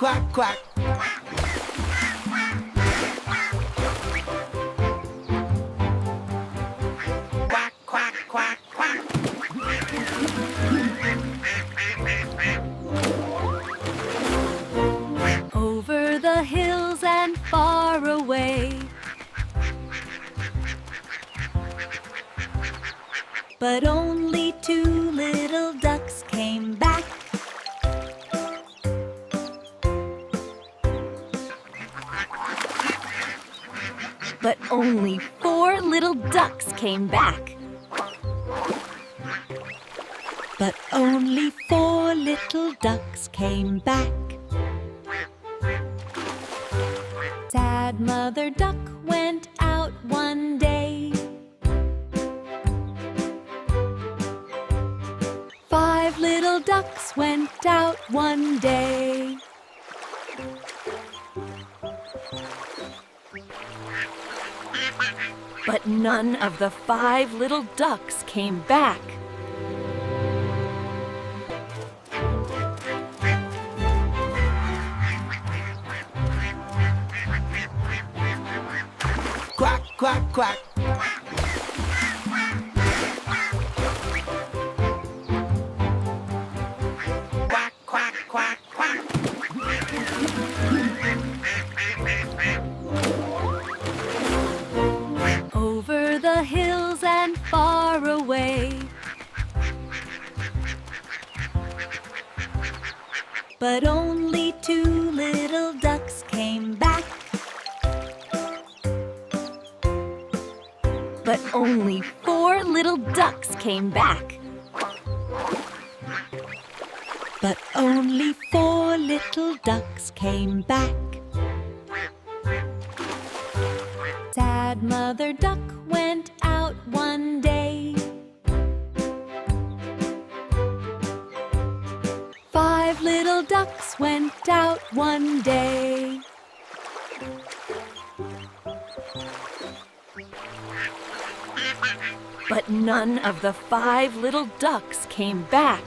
quack, quack. Quack, quack, quack, quack. Over the hills and far away, but only two little ducks came back. But only four little ducks came back. But only four little ducks came back. Sad Mother Duck went out one day. 5 little ducks went out one day. But none of the 5 little ducks came back. Quack, quack, quack. Quack, quack, quack, quack. Over the hills and far away, but only two little ducks came back. But only 4 little ducks came back. But only 4 little ducks came back. Sad Mother Duck went out one day. 5 little ducks went out one day. But none of the 5 little ducks came back.